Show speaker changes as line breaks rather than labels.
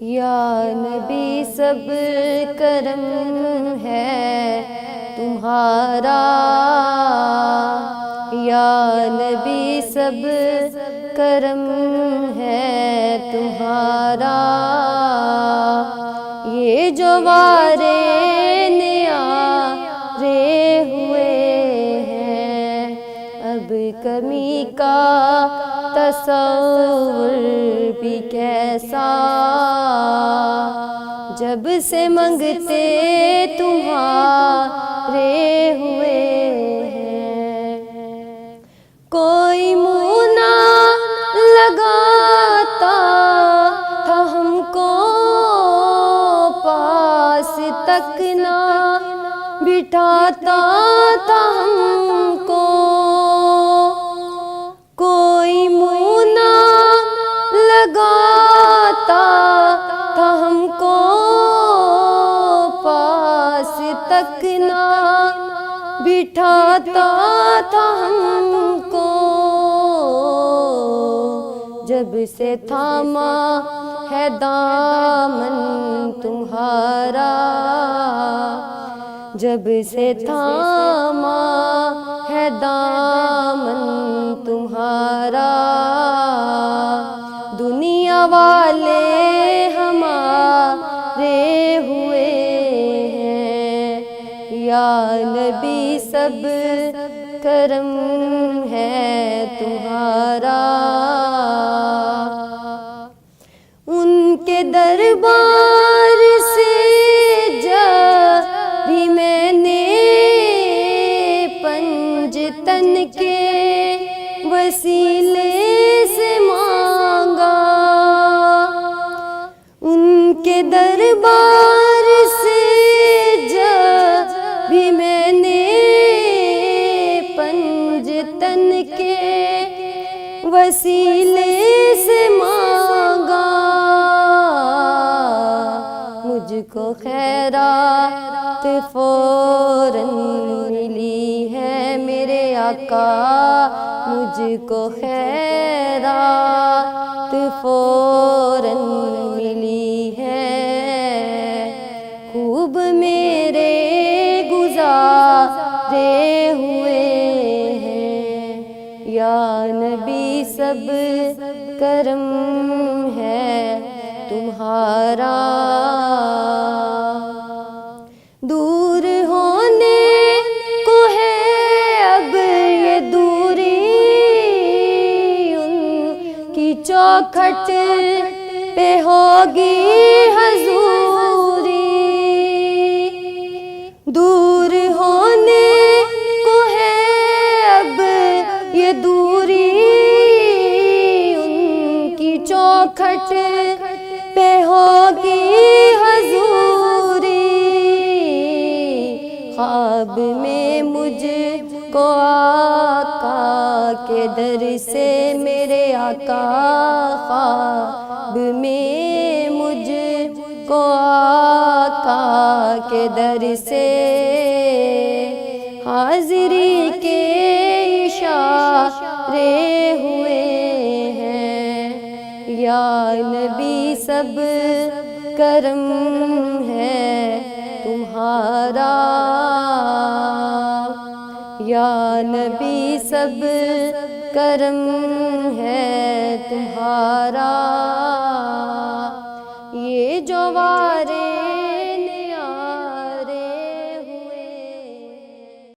یا نبی سب کرم ہے تمہارا، یا نبی سب کرم ہے تمہارا، یہ جو وارے نیارے ہوئے ہیں، اب کمی کا تصور بھی کیسا، جب سے منگتے تمہارے ہوئے ہیں، کوئی منہ نہ لگاتا تھا ہم کو، پاس تک نہ بٹھاتا تھا ہم کو، کوئی منہ نہ لگاتا تھا ہم کو، پاس تک نہ بٹھاتا تھا ہم کو، جب سے تھاما ہے دامن تمہارا، جب سے تھاما ہے دامن تمہارا، دنیا والے ہمارے ہوئے ہیں، یا نبی سب کرم ہے تمہارا، ان کے دربار سے جب بھی میں نے پنجتن کے وسیلے سے مانگا، ان کے دربار سے جب بھی میں نے پنجتن کے وسیلے سے مانگا، مجھ کو خیرات فوراً ملی ہے میرے آقا، مجھ کو خیرات فوراً ملی ہے، خوب میرے گزارے ہوئے ہیں، یا نبی سب کرم ہے تمہارا، دور ہونے کو ہے اب یہ دوری، ان کی چوکھٹ پہ ہوگی حضوری، دور ہونے کو ہے اب یہ دوری، ان کی چوکھٹ پہ ہوگی حضوری، خواب میں مجھ کو آقا کے در سے میرے آقا، خواب میں مجھ کو آقا کے در سے حاضری کے اشارے ہوئے ہیں، یا نبی سب کرم ہے تمہارا، یا نبی سب کرم ہے تمہارا، یہ جو وارے